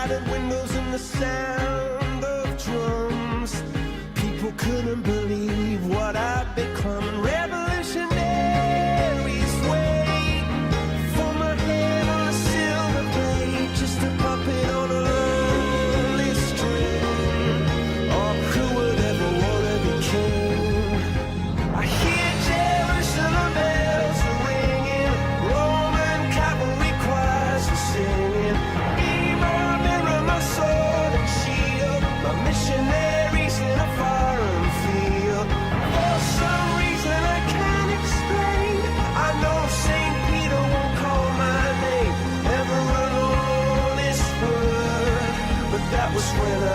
shattered windows and the sound of drums. People couldn't believe what I'd become. Revolutionaries wait for my head on a silver blade, just a puppet on a lonely string. Oh, who would ever want to be king? I hear Jerusalem bells are ringing, Roman cavalry choirs are singing. Be my mirror, my sword and shield, my missionaries in a foreign field. For some reason I can't explain, I know St. Peter won't call my name ever alone on this earth, but that was when I